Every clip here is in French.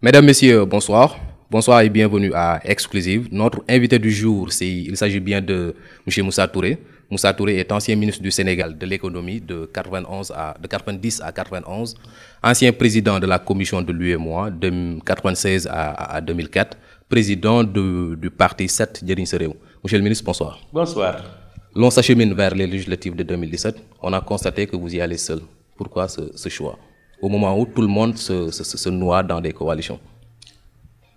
Mesdames, Messieurs, bonsoir. Bonsoir et bienvenue à Exclusive. Notre invité du jour, il s'agit bien de M. Moussa Touré. Moussa Touré est ancien ministre du Sénégal de l'économie de 90 à 91, ancien président de la commission de l'UEMOA de 1996 à 2004, président du parti 7 Njëriñ Sa Réew. Monsieur le ministre, bonsoir. Bonsoir. L'on s'achemine vers les législatives de 2017. On a constaté que vous y allez seul. Pourquoi ce choix? Au moment où tout le monde se noie dans des coalitions.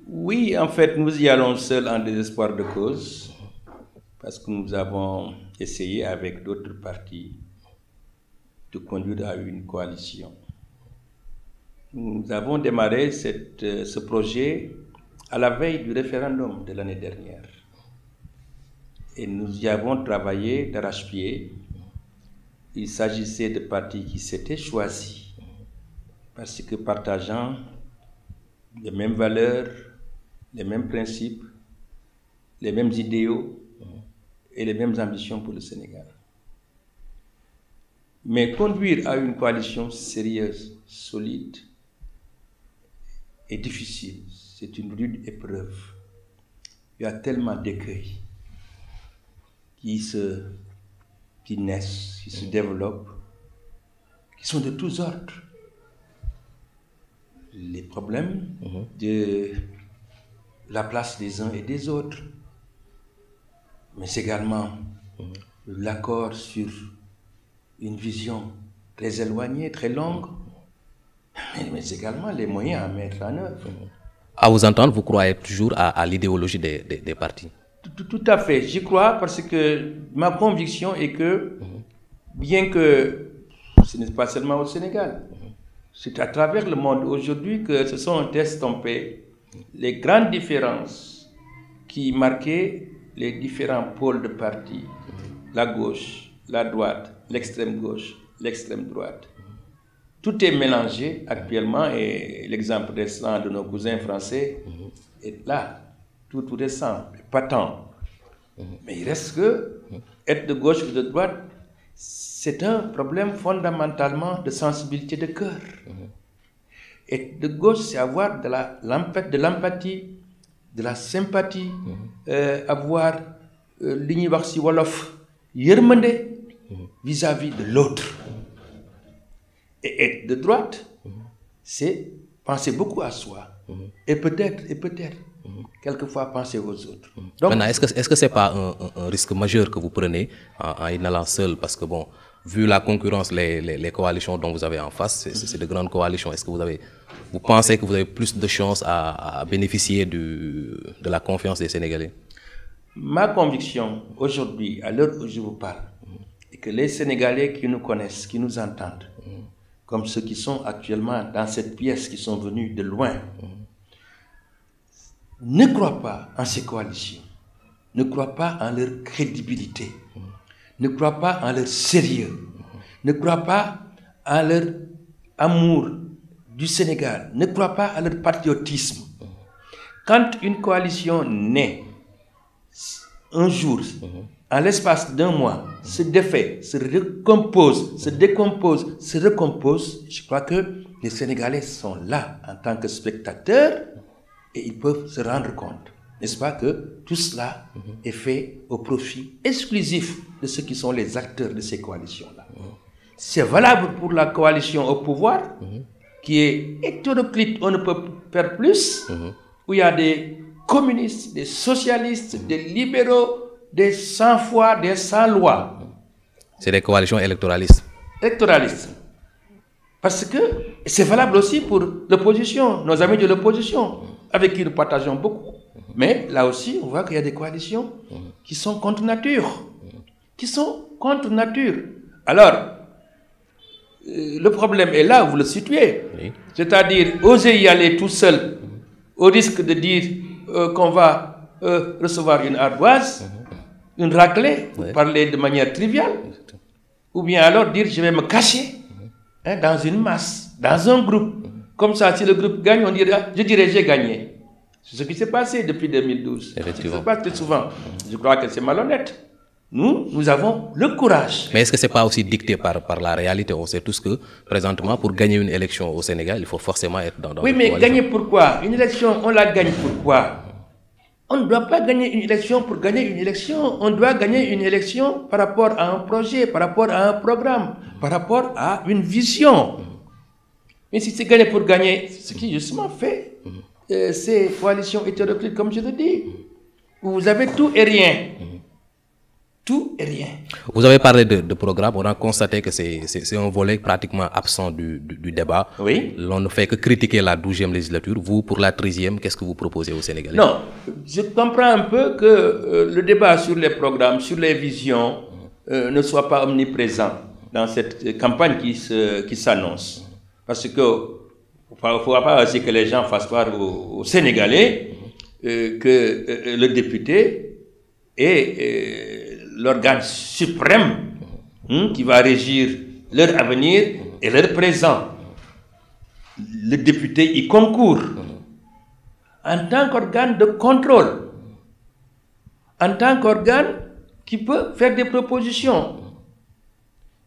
Oui, en fait, nous y allons seuls en désespoir de cause, parce que nous avons essayé avec d'autres partis de conduire à une coalition. Nous avons démarré ce projet à la veille du référendum de l'année dernière. Et nous y avons travaillé d'arrache-pied. Il s'agissait de partis qui s'étaient choisis parce que partageant les mêmes valeurs, les mêmes principes, les mêmes idéaux et les mêmes ambitions pour le Sénégal. Mais conduire à une coalition sérieuse, solide est difficile. C'est une rude épreuve. Il y a tellement d'écueils qui naissent, qui se développent, qui sont de tous ordres. Les problèmes de la place des uns et des autres, mais également l'accord sur une vision très éloignée, très longue, mais également les moyens à mettre en œuvre. À vous entendre, vous croyez toujours à l'idéologie des partis? Tout à fait, j'y crois parce que ma conviction est que, bien que ce n'est pas seulement au Sénégal, c'est à travers le monde aujourd'hui que se sont estompées les grandes différences qui marquaient les différents pôles de partis, la gauche, la droite, l'extrême gauche, l'extrême droite. Tout est mélangé actuellement et l'exemple récent de nos cousins français est là, tout récent, patent. Mais il reste que être de gauche ou de droite, c'est un problème fondamentalement de sensibilité de cœur. Et de gauche, c'est avoir de l'empathie, de la sympathie, avoir l'ignorance wolof, yermande vis-à-vis de l'autre. Et être de droite, c'est penser beaucoup à soi. Et peut-être, quelquefois penser aux autres. Donc, maintenant, est-ce que ce n'est pas un risque majeur que vous prenez en y allant seul? Parce que, bon, vu la concurrence, les coalitions dont vous avez en face, c'est de grandes coalitions. Est-ce que vous pensez que vous avez plus de chances à bénéficier de la confiance des Sénégalais? Ma conviction, aujourd'hui, à l'heure où je vous parle, est que les Sénégalais qui nous connaissent, qui nous entendent, comme ceux qui sont actuellement dans cette pièce, qui sont venus de loin, ne croient pas en ces coalitions, ne croient pas en leur crédibilité, ne croient pas en leur sérieux, ne croient pas en leur amour du Sénégal, ne croient pas à leur patriotisme. Quand une coalition naît un jour, en l'espace d'un mois, se défait, se recompose, se décompose, se recompose, je crois que les Sénégalais sont là en tant que spectateurs et ils peuvent se rendre compte, n'est-ce pas, que tout cela est fait au profit exclusif de ceux qui sont les acteurs de ces coalitions-là. C'est valable pour la coalition au pouvoir, qui est hétéroclite, on ne peut faire plus, où il y a des communistes, des socialistes, des libéraux, des sans-foi, des sans-loi. C'est des coalitions électoralistes. Électoralistes. Parce que c'est valable aussi pour l'opposition, nos amis de l'opposition, avec qui nous partageons beaucoup. Mais là aussi, on voit qu'il y a des coalitions qui sont contre nature. Qui sont contre nature. Alors, le problème est là où vous le situez. Oui. C'est-à-dire, oser y aller tout seul, au risque de dire qu'on va recevoir une ardoise, une raclée, pour parler de manière triviale, ou bien alors dire je vais me cacher dans une masse, dans un groupe. Comme ça, si le groupe gagne, on dira je dirais j'ai gagné. C'est ce qui s'est passé depuis 2012. Ça se passe très souvent. Je crois que c'est malhonnête. nous avons le courage. Mais est-ce que ce n'est pas aussi dicté par la réalité? On sait tous que, présentement, pour gagner une élection au Sénégal, il faut forcément être dans oui, mais gagner pourquoi? Une élection, on la gagne pourquoi? On ne doit pas gagner une élection pour gagner une élection. On doit gagner une élection par rapport à un projet, par rapport à un programme, par rapport à une vision. Mais si c'est gagner pour gagner, ce qui justement fait ces coalitions hétéroclites, comme je le dis, vous avez tout et rien. Tout et rien. Vous avez parlé de programme, on a constaté que c'est un volet pratiquement absent du débat. Oui. On ne fait que critiquer la 12e législature. Vous, pour la 13e, qu'est-ce que vous proposez aux Sénégalais? Non, je comprends un peu que le débat sur les programmes, sur les visions, ne soit pas omniprésent dans cette campagne qui s'annonce. Parce que il ne faudra pas aussi que les gens fassent croire aux Sénégalais que le député est l'organe suprême qui va régir leur avenir et leur présent. Le député y concourt en tant qu'organe de contrôle, en tant qu'organe qui peut faire des propositions.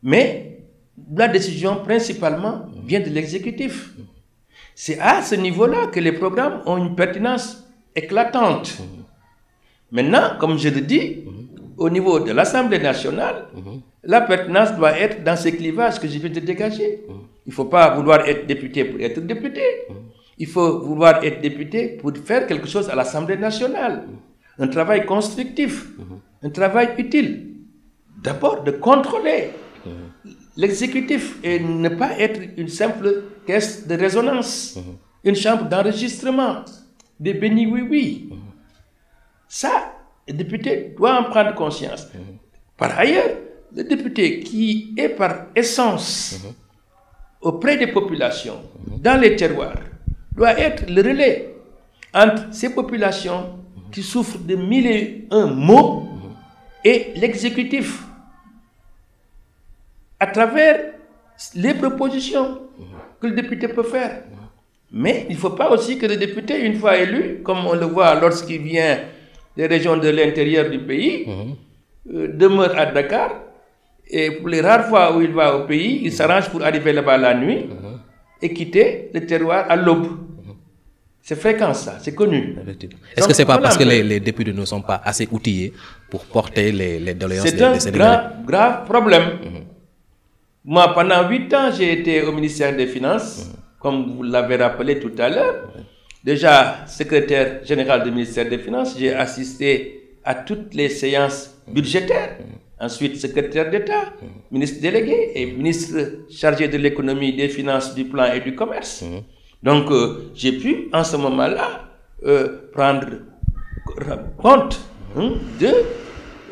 Mais la décision principalement vient de l'exécutif. C'est à ce niveau-là que les programmes ont une pertinence éclatante. Maintenant, comme je le dis, au niveau de l'Assemblée nationale, la pertinence doit être dans ces clivages que je viens de dégager. Il ne faut pas vouloir être député pour être député. Il faut vouloir être député pour faire quelque chose à l'Assemblée nationale. Un travail constructif, un travail utile. D'abord, de contrôler l'exécutif et ne pas être une simple caisse de résonance, une chambre d'enregistrement, des bénis oui-oui. Ça, le député doit en prendre conscience. Par ailleurs, le député qui est par essence auprès des populations, dans les terroirs, doit être le relais entre ces populations qui souffrent de 1001 maux et l'exécutif, à travers les propositions que le député peut faire. Mais il ne faut pas aussi que le député, une fois élu, comme on le voit lorsqu'il vient des régions de l'intérieur du pays, demeure à Dakar, et pour les rares fois où il va au pays, il s'arrange pour arriver là-bas la nuit et quitter le terroir à l'aube. C'est fréquent ça, c'est connu. Est-ce que ce n'est pas parce que les députés ne sont pas assez outillés pour porter les doléances des Sénégalais? C'est un grave problème. Moi, pendant 8 ans, j'ai été au ministère des Finances, comme vous l'avez rappelé tout à l'heure. Déjà secrétaire général du ministère des Finances, j'ai assisté à toutes les séances budgétaires. Ensuite, secrétaire d'État, ministre délégué et ministre chargé de l'économie, des finances, du plan et du commerce. Donc, j'ai pu, en ce moment-là, prendre compte de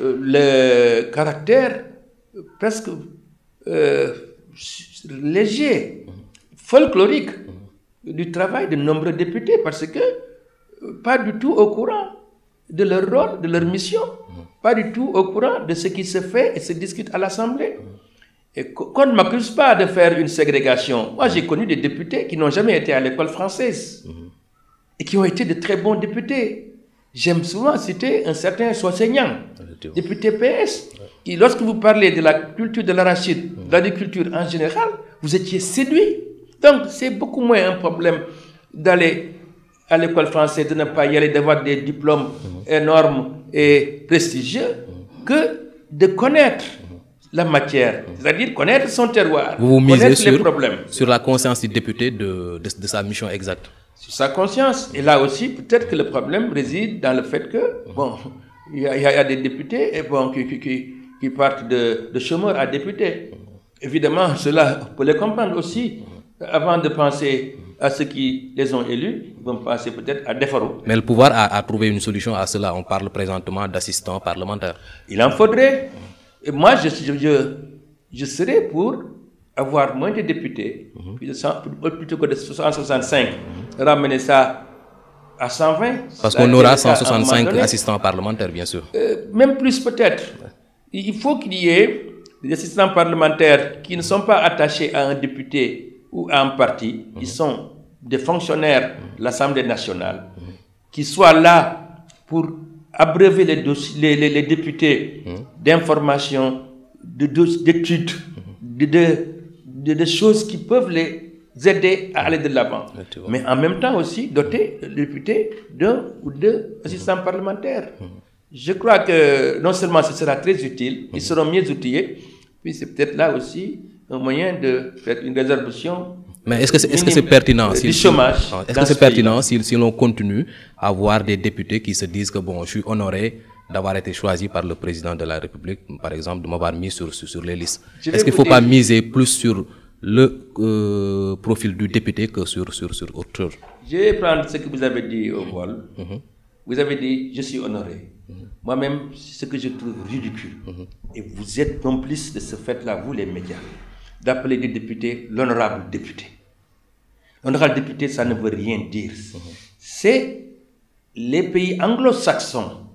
le caractère presque léger, folklorique du travail de nombreux députés, parce que pas du tout au courant de leur rôle, de leur mission, pas du tout au courant de ce qui se fait et se discute à l'Assemblée. Et qu'on ne m'accuse pas de faire une ségrégation. Moi, j'ai connu des députés qui n'ont jamais été à l'école française et qui ont été de très bons députés. J'aime souvent citer un certain Soignan, député PS, qui, lorsque vous parlez de la culture de l'arachide, de l'agriculture en général, vous étiez séduit. Donc, c'est beaucoup moins un problème d'aller à l'école française, de ne pas y aller, d'avoir des diplômes énormes et prestigieux, que de connaître la matière, c'est-à-dire connaître son terroir, vous connaître les problèmes. Sur la conscience du député de sa mission exacte. Sur sa conscience. Et là aussi, peut-être que le problème réside dans le fait que, bon, il y a des députés et bon, qui partent de chômeurs à députés. Évidemment, cela, on peut les comprendre aussi. Avant de penser à ceux qui les ont élus, ils vont penser peut-être à Defaro. Mais le pouvoir a trouvé une solution à cela. On parle présentement d'assistants parlementaires. Il en faudrait. Et moi, je serais pour avoir moins de députés, plutôt que de 165, ramener ça à 120. Parce qu'on aura 165 assistants parlementaires, bien sûr. Même plus peut-être. Il faut qu'il y ait des assistants parlementaires qui ne sont pas attachés à un député ou à un parti, ils sont des fonctionnaires de l'Assemblée nationale, qui soient là pour abreuver les députés d'informations, d'études, de choses qui peuvent les aider à aller de l'avant. Mais en même temps aussi doter les députés d'un ou deux assistants parlementaires. Je crois que non seulement ce sera très utile, ils seront mieux outillés, puis c'est peut-être là aussi un moyen de faire une résorption. Mais est-ce que c'est pertinent du chômage? Est-ce que c'est pertinent si l'on continue à avoir des députés qui se disent que bon, je suis honoré d'avoir été choisi par le président de la République, par exemple, de m'avoir mis sur les listes. Est-ce qu'il ne faut pas miser plus sur le profil du député que sur autre chose? Je vais prendre ce que vous avez dit au vol. Vous avez dit, je suis honoré. Moi-même, c'est ce que je trouve ridicule. Et vous êtes complices de ce fait-là, vous les médias, d'appeler des députés l'honorable député. L'honorable député, ça ne veut rien dire. C'est les pays anglo-saxons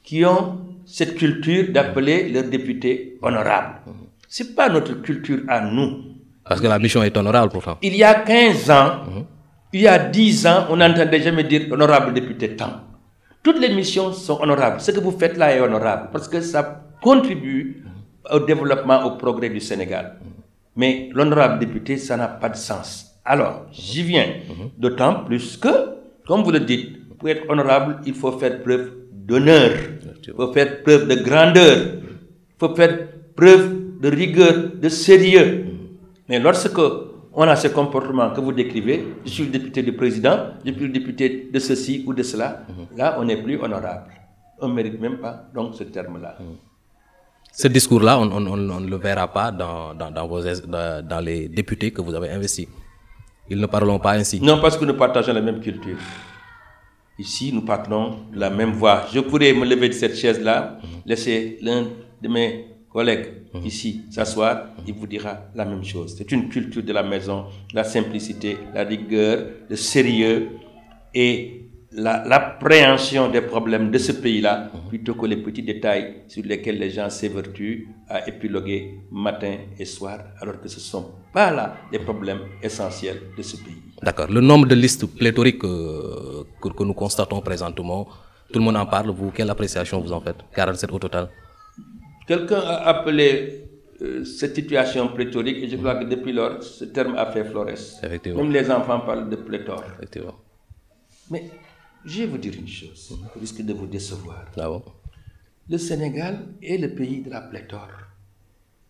qui ont cette culture d'appeler leurs députés honorables. Ce n'est pas notre culture à nous. Parce que la mission est honorable pourtant. Il y a 15 ans, il y a 10 ans, on n'entendait jamais dire honorable député tant. Toutes les missions sont honorables. Ce que vous faites là est honorable parce que ça contribue au développement, au progrès du Sénégal. Mais l'honorable député, ça n'a pas de sens. Alors, j'y viens. D'autant plus que, comme vous le dites, pour être honorable, il faut faire preuve d'honneur. Il faut faire preuve de grandeur. Il faut faire preuve de rigueur, de sérieux. Mais lorsque on a ce comportement que vous décrivez, je suis le député du président, je suis le député de ceci ou de cela, là, on n'est plus honorable. On ne mérite même pas donc ce terme-là. Ce discours-là, on ne le verra pas dans les députés que vous avez investis. Ils ne parleront pas ainsi. Non, parce que nous partageons la même culture. Ici, nous parlons de la même voix. Je pourrais me lever de cette chaise-là, laisser l'un de mes collègues ici s'asseoir, il vous dira la même chose. C'est une culture de la maison, la simplicité, la rigueur, le sérieux et l'appréhension des problèmes de ce pays-là, plutôt que les petits détails sur lesquels les gens s'évertuent à épiloguer matin et soir, alors que ce ne sont pas là les problèmes essentiels de ce pays. D'accord. Le nombre de listes pléthoriques que nous constatons présentement, tout le monde en parle. Vous, quelle appréciation vous en faites? 47 au total. Quelqu'un a appelé cette situation pléthorique et je crois que depuis lors, ce terme a fait florès. Même les enfants parlent de pléthore. Effectivement. Mais je vais vous dire une chose, au risque de vous décevoir. Ah bon? Le Sénégal est le pays de la pléthore.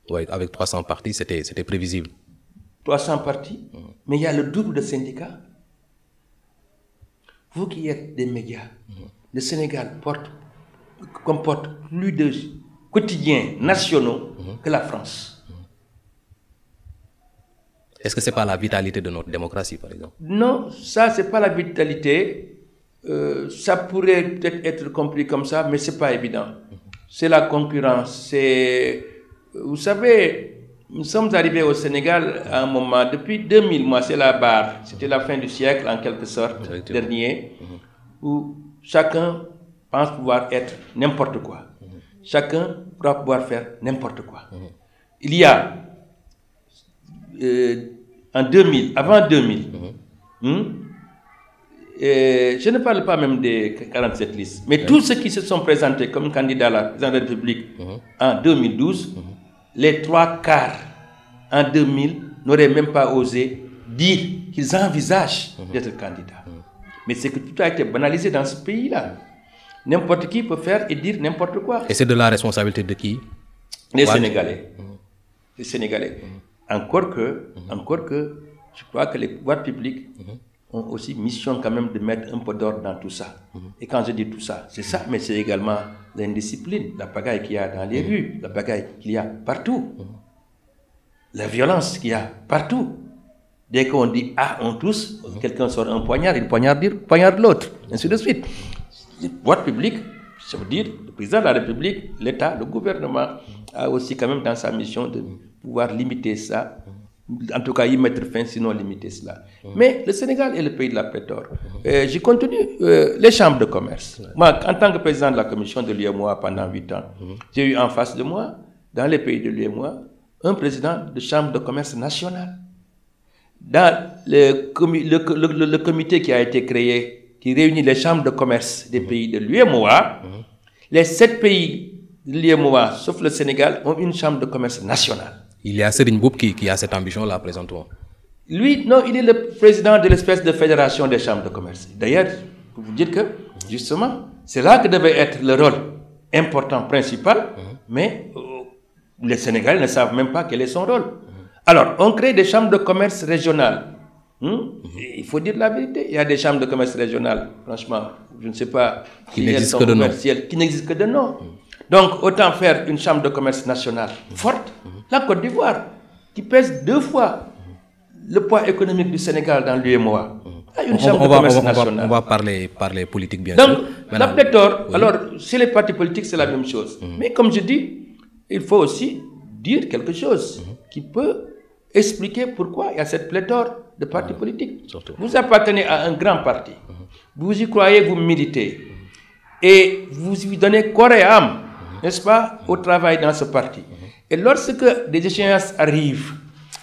Oui, avec 300 partis, c'était prévisible. 300 partis, mais il y a le double de syndicats. Vous qui êtes des médias, le Sénégal comporte plus de quotidiens nationaux que la France. Est-ce que ce n'est pas la vitalité de notre démocratie, par exemple? Non, ça, ce n'est pas la vitalité. Ça pourrait peut-être être compris comme ça, mais ce n'est pas évident. C'est la concurrence. Vous savez, nous sommes arrivés au Sénégal à un moment, depuis 2000, moi, c'est la barre. C'était la fin du siècle, en quelque sorte, dernier, où chacun pense pouvoir être n'importe quoi. Chacun doit pouvoir faire n'importe quoi. Il y a, en 2000, avant 2000, je ne parle pas même des 47 listes, mais tous ceux qui se sont présentés comme candidats à la présidence de la République en 2012, les 3/4 en 2000 n'auraient même pas osé dire qu'ils envisagent d'être candidats. Mais c'est que tout a été banalisé dans ce pays-là. N'importe qui peut faire et dire n'importe quoi. Et c'est de la responsabilité de qui? Les Sénégalais. Les Sénégalais. Encore que, je crois que les pouvoirs publics ont aussi mission quand même de mettre un peu d'ordre dans tout ça. Et quand je dis tout ça, c'est ça, mais c'est également l'indiscipline, la pagaille qu'il y a dans les rues, la pagaille qu'il y a partout, la violence qu'il y a partout. Dès qu'on dit « ah, on tousse », quelqu'un sort un poignard, il poignarde l'autre, ainsi de suite. Les pouvoirs publics, ça veut dire le président de la République, l'État, le gouvernement a aussi quand même dans sa mission de pouvoir limiter ça, en tout cas y mettre fin, sinon limiter cela. Mais le Sénégal est le pays de la pléthore. J'ai continue les chambres de commerce. Moi, en tant que président de la commission de l'UEMOA pendant 8 ans, j'ai eu en face de moi, dans les pays de l'UEMOA, un président de chambre de commerce nationale. Dans le comité qui a été créé qui réunit les chambres de commerce des pays de l'UEMOA. Les 7 pays de l'UEMOA, sauf le Sénégal, ont une chambre de commerce nationale. Il y a Serigne Mboup qui a cette ambition-là présentement. Lui, non, il est le président de l'espèce de fédération des chambres de commerce. D'ailleurs, pour vous dire que, justement, c'est là que devait être le rôle important, principal, mais les Sénégalais ne savent même pas quel est son rôle. Alors, on crée des chambres de commerce régionales. Il faut dire la vérité. Il y a des chambres de commerce régionales, franchement, je ne sais pas, qui n'existent que de nom. Qui n'existent que de nom. Donc, autant faire une chambre de commerce nationale forte. La Côte d'Ivoire, qui pèse 2 fois le poids économique du Sénégal dans l'UEMOA. On va parler politique, bien sûr. Donc, la pléthore, alors, chez les partis politiques, c'est la même chose. Mais comme je dis, il faut aussi dire quelque chose qui peut expliquer pourquoi il y a cette pléthore de partis politiques. Surtout. Vous appartenez à un grand parti. Vous y croyez, vous militez. Et vous y donnez corps et âme, n'est-ce pas, au travail dans ce parti. Et lorsque des échéances arrivent,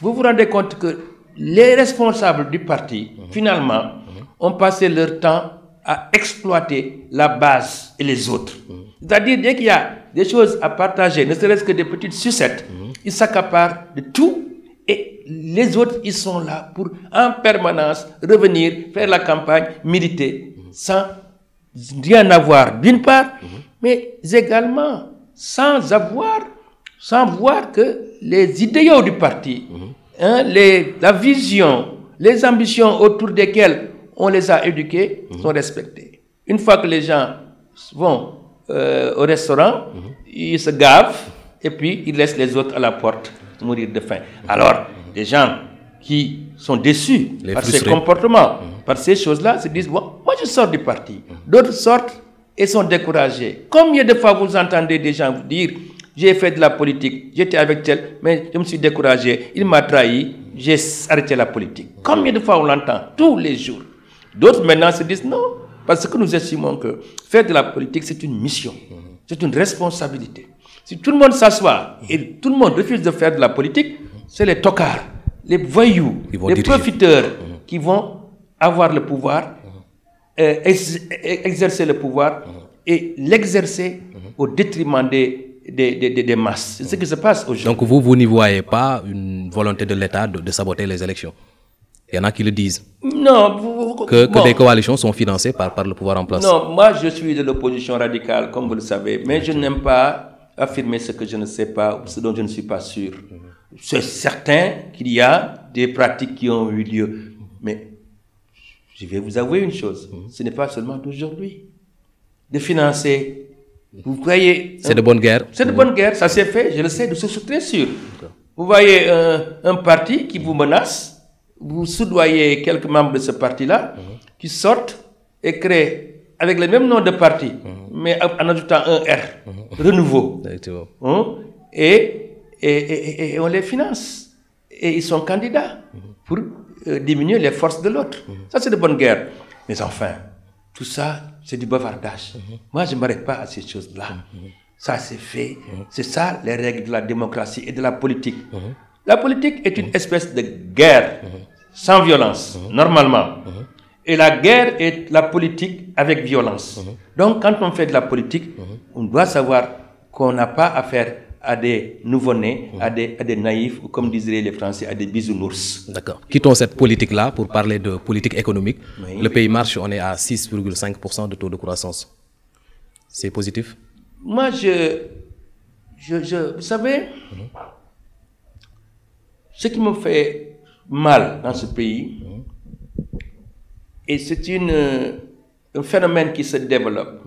vous vous rendez compte que les responsables du parti, finalement, ont passé leur temps à exploiter la base et les autres. C'est-à-dire, dès qu'il y a des choses à partager, ne serait-ce que des petites sucettes, ils s'accaparent de tout et les autres, ils sont là pour, en permanence, revenir, faire la campagne, militer, sans rien avoir, d'une part, mais également sans voir que les idéaux du parti, la vision, les ambitions autour desquelles on les a éduqués sont respectées. Une fois que les gens vont au restaurant, ils se gavent et puis ils laissent les autres à la porte mourir de faim. Alors, les gens qui sont déçus par ces comportements, par ces choses-là, se disent, bon, moi je sors du parti. D'autres sortent et sont découragés. Combien de fois vous entendez des gens vous dire, j'ai fait de la politique, j'étais avec tel, mais je me suis découragé, il m'a trahi, j'ai arrêté la politique. Combien de fois on l'entend? Tous les jours. D'autres maintenant se disent non, parce que nous estimons que faire de la politique, c'est une mission, c'est une responsabilité. Si tout le monde s'assoit et tout le monde refuse de faire de la politique, c'est les tocards, les voyous, les profiteurs qui vont avoir le pouvoir, exercer le pouvoir et l'exercer au détriment des masses. C'est ce qui se passe aujourd'hui. Donc vous n'y voyez pas une volonté de l'État de saboter les élections? Il y en a qui le disent. Non. Que des coalitions sont financées par le pouvoir en place. Non, moi je suis de l'opposition radicale, comme vous le savez, mais je n'aime pas affirmer ce que je ne sais pas, ou ce dont je ne suis pas sûr. C'est certain qu'il y a des pratiques qui ont eu lieu, mais je vais vous avouer une chose, ce n'est pas seulement d'aujourd'hui. De financer, vous voyez... C'est de bonne guerre. C'est de bonne guerre, ça s'est fait, je le sais, je suis très sûr. Vous voyez un parti qui vous menace, vous soudoyez quelques membres de ce parti-là, qui sortent et créent avec le même nom de parti, mais en ajoutant un R, renouveau. Et on les finance. Et ils sont candidats pour diminuer les forces de l'autre. Ça, c'est de bonne guerre. Mais enfin, tout ça, c'est du bavardage. Moi, je ne m'arrête pas à ces choses-là. Ça, c'est fait. C'est ça, les règles de la démocratie et de la politique. La politique est une espèce de guerre sans violence, normalement. Et la guerre est la politique avec violence. Donc, quand on fait de la politique, on doit savoir qu'on n'a pas affaire à des nouveau-nés, à des naïfs, ou comme diseraient les Français, à des bisounours. D'accord. Quittons cette politique-là pour parler de politique économique. Oui. Le pays marche, on est à 6,5% de taux de croissance. C'est positif? Moi, vous savez, ce qui me fait mal dans ce pays, et c'est un phénomène qui se développe.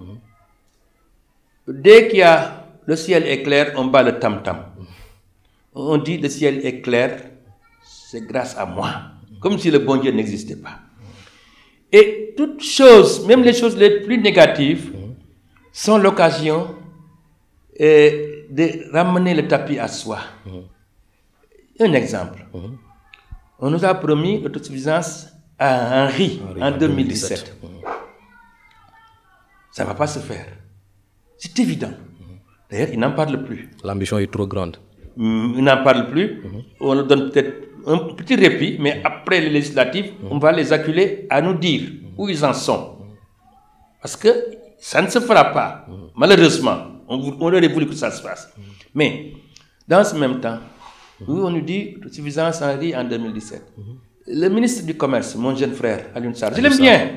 Dès qu'il y a le ciel est clair, on bat le tam-tam. On dit le ciel est clair, c'est grâce à moi. Comme si le bon Dieu n'existait pas. Et toutes choses, même les choses les plus négatives, sont l'occasion de ramener le tapis à soi. Un exemple. On nous a promis l'autosuffisance à Henri en 2017. Ça ne va pas se faire. C'est évident. D'ailleurs, il n'en parle plus. L'ambition est trop grande. Il n'en parle plus. On nous donne peut-être un petit répit, mais après les législatives, on va les acculer à nous dire où ils en sont. Parce que ça ne se fera pas. Malheureusement, on aurait voulu que ça se fasse. Mais, dans ce même temps, on nous dit suffisance en riz en 2017. Le ministre du Commerce, mon jeune frère, Alioune Sarr, je l'aime bien.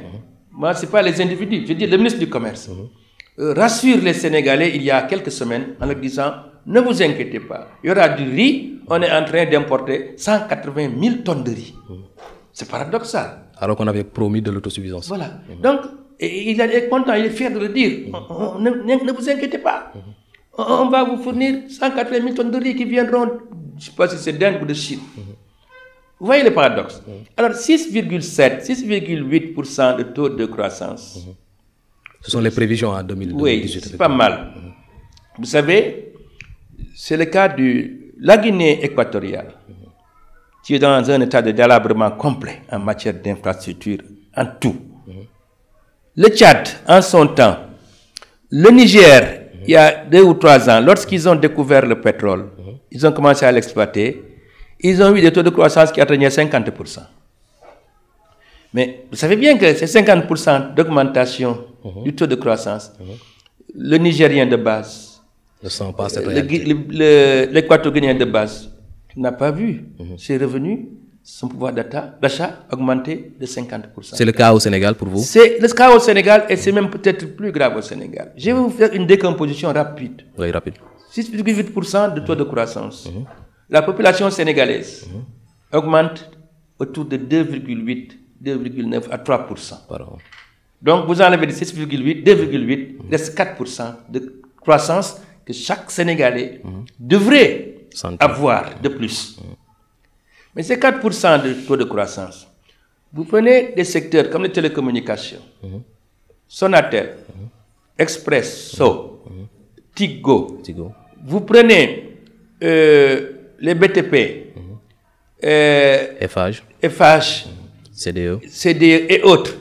Moi, ce n'est pas les individus, je dis le ministre du Commerce. Rassure les Sénégalais il y a quelques semaines en leur disant ne vous inquiétez pas, il y aura du riz, on est en train d'importer 180 000 tonnes de riz. C'est paradoxal. Alors qu'on avait promis de l'autosuffisance. Voilà. Donc, il est content, il est fier de le dire. Ne vous inquiétez pas. On va vous fournir 180 000 tonnes de riz qui viendront, je ne sais pas si c'est d'Inde ou de Chine. Vous voyez le paradoxe. Alors, 6,7, 6,8% de taux de croissance. Ce sont les prévisions en 2018. Oui, c'est pas mal. Vous savez, c'est le cas de la Guinée équatoriale, qui est dans un état de délabrement complet en matière d'infrastructure, en tout. Le Tchad, en son temps, le Niger, il y a 2 ou 3 ans, lorsqu'ils ont découvert le pétrole, ils ont commencé à l'exploiter, ils ont eu des taux de croissance qui atteignaient 50%. Mais vous savez bien que ces 50% d'augmentation du taux de croissance, le Nigérien de base, l'Équatorien de base, n'a pas vu ses revenus, son pouvoir d'achat augmenter de 50%. C'est le cas au Sénégal pour vous? C'est le cas au Sénégal et c'est même peut-être plus grave au Sénégal. Je vais vous faire une décomposition rapide. Oui, rapide. 6,8% de taux de croissance. La population sénégalaise augmente autour de 2,8, 2,9 à 3%. Pardon. Donc vous enlevez de 6,8, 2,8, il reste 4% de croissance que chaque Sénégalais devrait avoir de plus. Mais ces 4% de taux de croissance, vous prenez des secteurs comme les télécommunications, Sonatel, Expresso, Tigo. Vous prenez les BTP, FH, CDE et autres.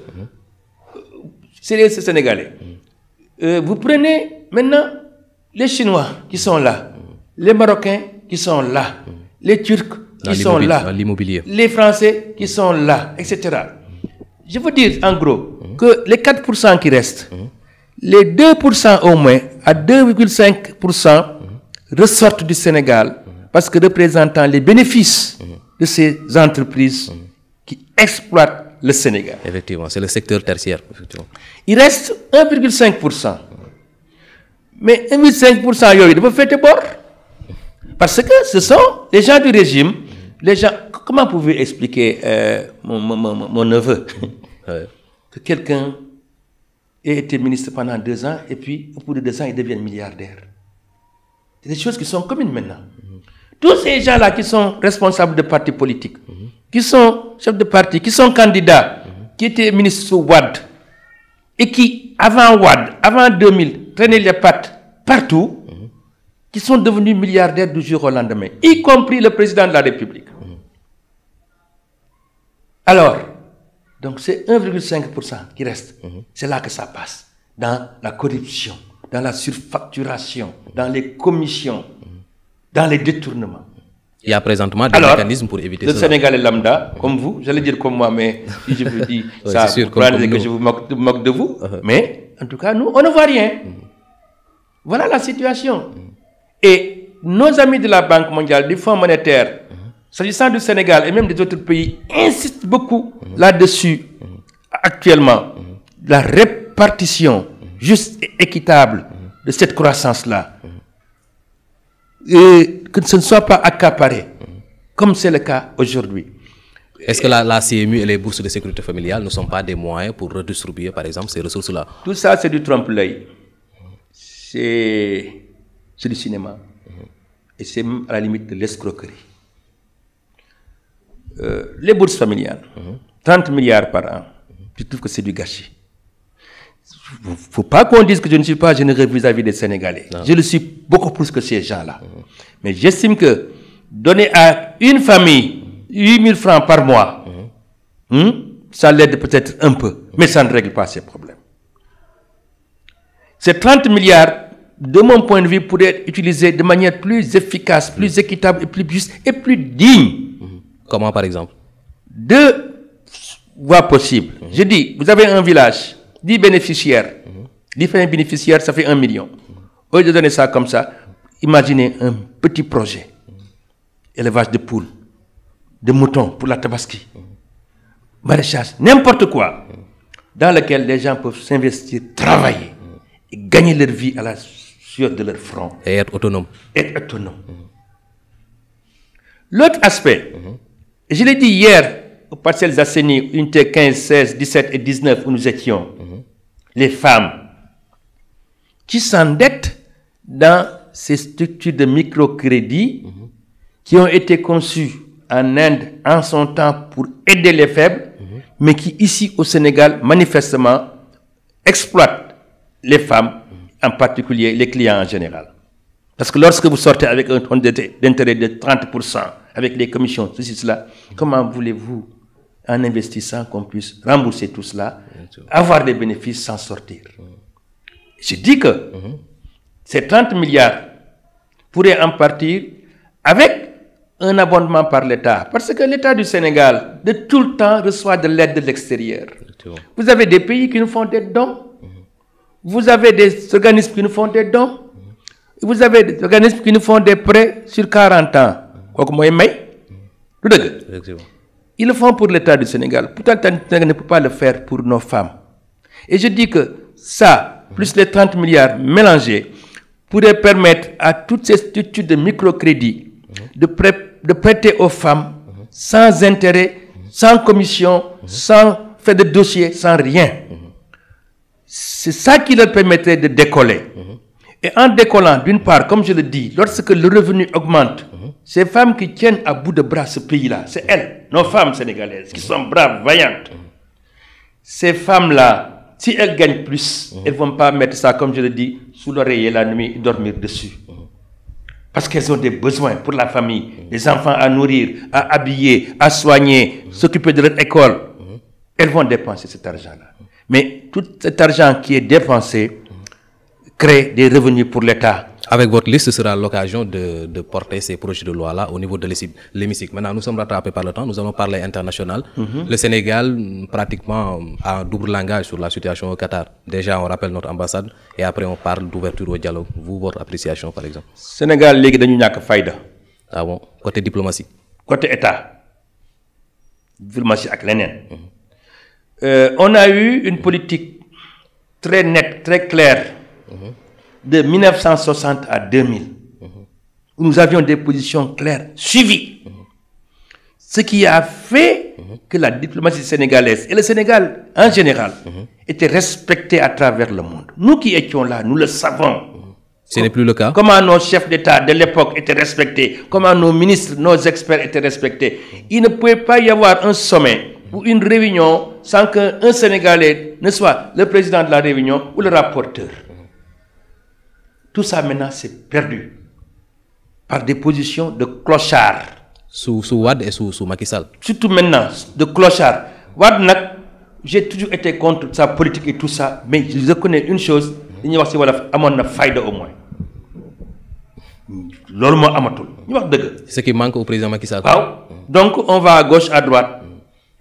C'est sénégalais. Vous prenez maintenant les Chinois qui sont là, les Marocains qui sont là, les Turcs qui sont là, les Français qui sont là, etc. Je veux dire en gros que les 4% qui restent, les 2% au moins à 2,5% ressortent du Sénégal parce que représentant les bénéfices de ces entreprises qui exploitent le Sénégal. Effectivement, c'est le secteur tertiaire. Effectivement. Il reste 1,5%. Mais 1,5%, il faut faire des bords. Parce que ce sont les gens du régime, les gens... Comment pouvez-vous expliquer mon neveu que quelqu'un ait été ministre pendant 2 ans et puis au bout de 2 ans, il devient milliardaire? C'est des choses qui sont communes maintenant. Tous ces gens-là qui sont responsables de partis politiques, qui sont chefs de parti, qui sont candidats, qui étaient ministres sous Wade, et qui, avant Wade, avant 2000, traînaient les pattes partout, qui sont devenus milliardaires du jour au lendemain, y compris le président de la République. Alors, donc c'est 1,5% qui reste. C'est là que ça passe. Dans la corruption, dans la surfacturation, dans les commissions, dans les détournements. Il y a présentement des mécanismes pour éviter le cela. Sénégalais lambda, comme vous, j'allais dire comme moi, mais si je vous dis ça, sûr, vous croyez que je vous moque de vous. Mais en tout cas, nous, on ne voit rien. Voilà la situation. Et nos amis de la Banque mondiale, du Fonds monétaire, s'agissant du Sénégal et même des autres pays, insistent beaucoup là-dessus actuellement. La répartition juste et équitable de cette croissance-là. Et que ce ne soit pas accaparé, comme c'est le cas aujourd'hui. Est-ce que la CMU et les bourses de sécurité familiale ne sont pas des moyens pour redistribuer, par exemple, ces ressources-là? Tout ça, c'est du trompe-l'œil. C'est du cinéma. Et c'est à la limite de l'escroquerie. Les bourses familiales, 30 milliards par an, je trouve que c'est du gâchis. Il ne faut pas qu'on dise que je ne suis pas généreux vis-à-vis des Sénégalais. Non. Je le suis beaucoup plus que ces gens-là. Mais j'estime que donner à une famille 8 000 francs par mois, ça l'aide peut-être un peu, mais ça ne règle pas ses problèmes. Ces 30 milliards, de mon point de vue, pourraient être utilisés de manière plus efficace, plus équitable, et plus juste et plus digne. Comment, par exemple? 2 voies possibles. Je dis, vous avez un village 10 bénéficiaires. 10 bénéficiaires, ça fait 1 million. Au lieu de donner ça comme ça, imaginez un petit projet. Élevage de poules, de moutons pour la tabaski, maraîchage, n'importe quoi, dans lequel les gens peuvent s'investir, travailler et gagner leur vie à la sueur de leur front. Et être autonome. Être autonome. L'autre aspect, je l'ai dit hier aux Parcelles Assainies, unité 15, 16, 17 et 19 où nous étions, les femmes qui s'endettent dans ces structures de microcrédit qui ont été conçues en Inde en son temps pour aider les faibles, mais qui ici au Sénégal, manifestement, exploitent les femmes, en particulier les clients en général. Parce que lorsque vous sortez avec un taux d'intérêt de 30%, avec les commissions, ceci, cela, comment voulez-vous, en investissant, qu'on puisse rembourser tout cela, avoir des bénéfices sans sortir? Je dis que ces 30 milliards pourraient en partir avec un abondement par l'État. Parce que l'État du Sénégal, de tout le temps, reçoit de l'aide de l'extérieur. Vous avez des pays qui nous font des dons. Vous avez des organismes qui nous font des dons. Vous avez des organismes qui nous font des prêts sur 40 ans. Ils le font pour l'État du Sénégal. Pourtant, l'État ne peut pas le faire pour nos femmes. Et je dis que ça, plus les 30 milliards mélangés, pourrait permettre à toutes ces structures de microcrédit de prêter aux femmes sans intérêt, sans commission, sans fait de dossier, sans rien. C'est ça qui leur permettrait de décoller. Et en décollant, d'une part, comme je le dis, lorsque le revenu augmente, ces femmes qui tiennent à bout de bras ce pays-là, c'est elles, nos femmes sénégalaises, qui sont braves, vaillantes. Ces femmes-là, si elles gagnent plus, elles ne vont pas mettre ça, comme je le dis, sous l'oreiller la nuit et dormir dessus. Parce qu'elles ont des besoins pour la famille, des enfants à nourrir, à habiller, à soigner, s'occuper de leur école. Elles vont dépenser cet argent-là. Mais tout cet argent qui est dépensé crée des revenus pour l'État. Avec votre liste, ce sera l'occasion de porter ces projets de loi-là au niveau de l'hémicycle. Maintenant, nous sommes rattrapés par le temps, nous allons parler international. Le Sénégal, pratiquement, a un double langage sur la situation au Qatar. Déjà, on rappelle notre ambassade et après, on parle d'ouverture au dialogue. Vous, votre appréciation, par exemple? Sénégal, légui dañu ñak fayda. Ah bon? Côté diplomatie? Côté État. Diplomatie ak lenen. On a eu une politique très nette, très claire, de 1960 à 2000, où nous avions des positions claires, suivies. Ce qui a fait que la diplomatie sénégalaise et le Sénégal en général étaient respectés à travers le monde. Nous qui étions là, nous le savons. Ce n'est plus le cas. Comment nos chefs d'État de l'époque étaient respectés, comment nos ministres, nos experts étaient respectés. Il ne pouvait pas y avoir un sommet ou une réunion sans qu'un Sénégalais ne soit le président de la réunion ou le rapporteur. Tout ça maintenant c'est perdu par des positions de clochards. Sous Wade et sous Macky Sall. Surtout maintenant, de clochards. Wade, j'ai toujours été contre sa politique et tout ça, mais je reconnais une chose, il y a une faille au moins. Ce qui manque au président Macky Sall. Donc on va à gauche, à droite.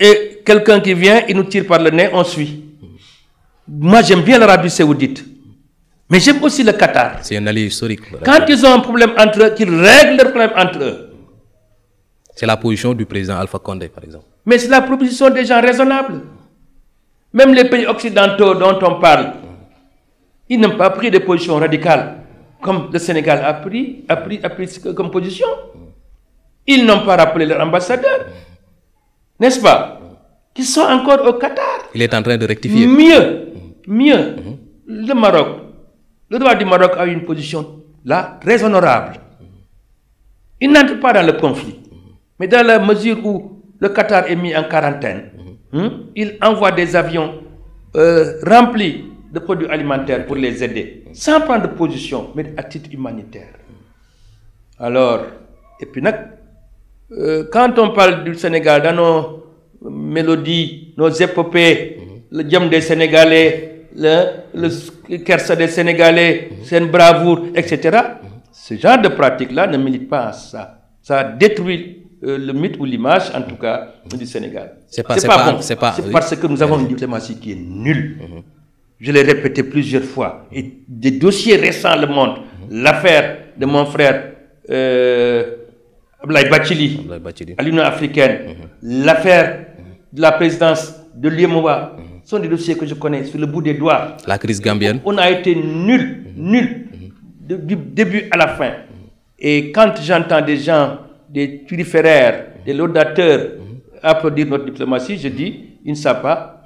Et quelqu'un qui vient, il nous tire par le nez, on suit. Moi j'aime bien l'Arabie Saoudite. Mais j'aime aussi le Qatar. C'est un allié historique. Quand ils ont un problème entre eux, qu'ils règlent leurs problèmes entre eux. C'est la position du président Alpha Condé, par exemple. Mais c'est la proposition des gens raisonnables. Même les pays occidentaux dont on parle, ils n'ont pas pris de position radicale, comme le Sénégal a pris comme position. Ils n'ont pas rappelé leur ambassadeur, n'est-ce pas? Qui sont encore au Qatar. Il est en train de rectifier. Mieux. Le Maroc. Le droit du Maroc a une position là très honorable. Il n'entre pas dans le conflit. Mais dans la mesure où le Qatar est mis en quarantaine, il envoie des avions remplis de produits alimentaires pour les aider, sans prendre de position, mais à titre humanitaire. Alors, et puis quand on parle du Sénégal, dans nos mélodies, nos épopées, le diam des Sénégalais, le kersa des Sénégalais, c'est une bravoure, etc. Ce genre de pratique-là ne milite pas à ça. Ça détruit le mythe ou l'image, en tout cas, du Sénégal. C'est pas bon. C'est parce que nous avons une diplomatie qui est nulle. Je l'ai répété plusieurs fois. Et des dossiers récents le montrent. L'affaire de mon frère Abdoulaye Bathily à l'Union africaine, l'affaire de la présidence de l'UEMOA, sont des dossiers que je connais sur le bout des doigts. La crise gambienne. On a été nul du début à la fin. Et quand j'entends des gens, des turiféraires, des laudateurs applaudir notre diplomatie, je dis, ils ne savent pas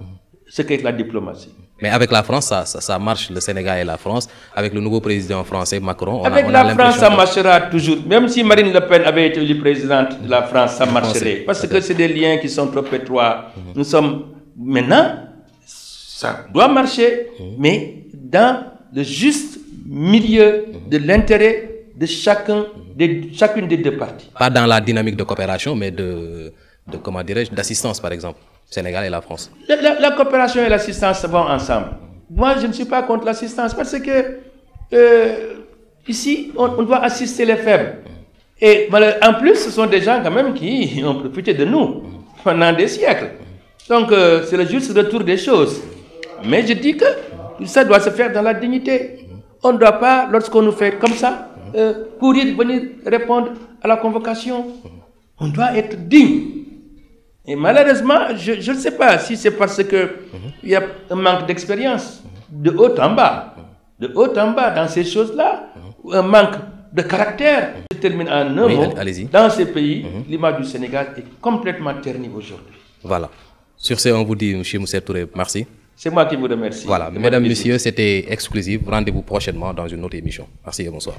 ce qu'est la diplomatie. Mais avec la France, ça marche, le Sénégal et la France. Avec le nouveau président français, Macron, avec la France, ça marchera toujours. Même si Marine Le Pen avait été élue présidente de la France, ça marcherait. Parce que c'est des liens qui sont trop étroits. Nous sommes... Maintenant, ça doit marcher, mais dans le juste milieu de l'intérêt de chacune des deux parties. Pas dans la dynamique de coopération, mais comment dirais-je, d'assistance, par exemple. Sénégal et la France. La coopération et l'assistance vont ensemble. Moi, je ne suis pas contre l'assistance parce que ici, on doit assister les faibles. Et en plus, ce sont des gens quand même qui ont profité de nous pendant des siècles. Donc, c'est le juste retour des choses. Mais je dis que tout ça doit se faire dans la dignité. On ne doit pas, lorsqu'on nous fait comme ça, courir, venir répondre à la convocation. On doit être digne. Et malheureusement, je ne sais pas si c'est parce qu'il y a un manque d'expérience de haut en bas dans ces choses-là, ou un manque de caractère. Je termine en un mot. Dans ces pays, l'image du Sénégal est complètement ternie aujourd'hui. Voilà. Sur ce, on vous dit, M. Moussa Touré, merci. C'est moi qui vous remercie. Voilà. Mesdames, Messieurs, c'était exclusif. Rendez-vous prochainement dans une autre émission. Merci et bonsoir.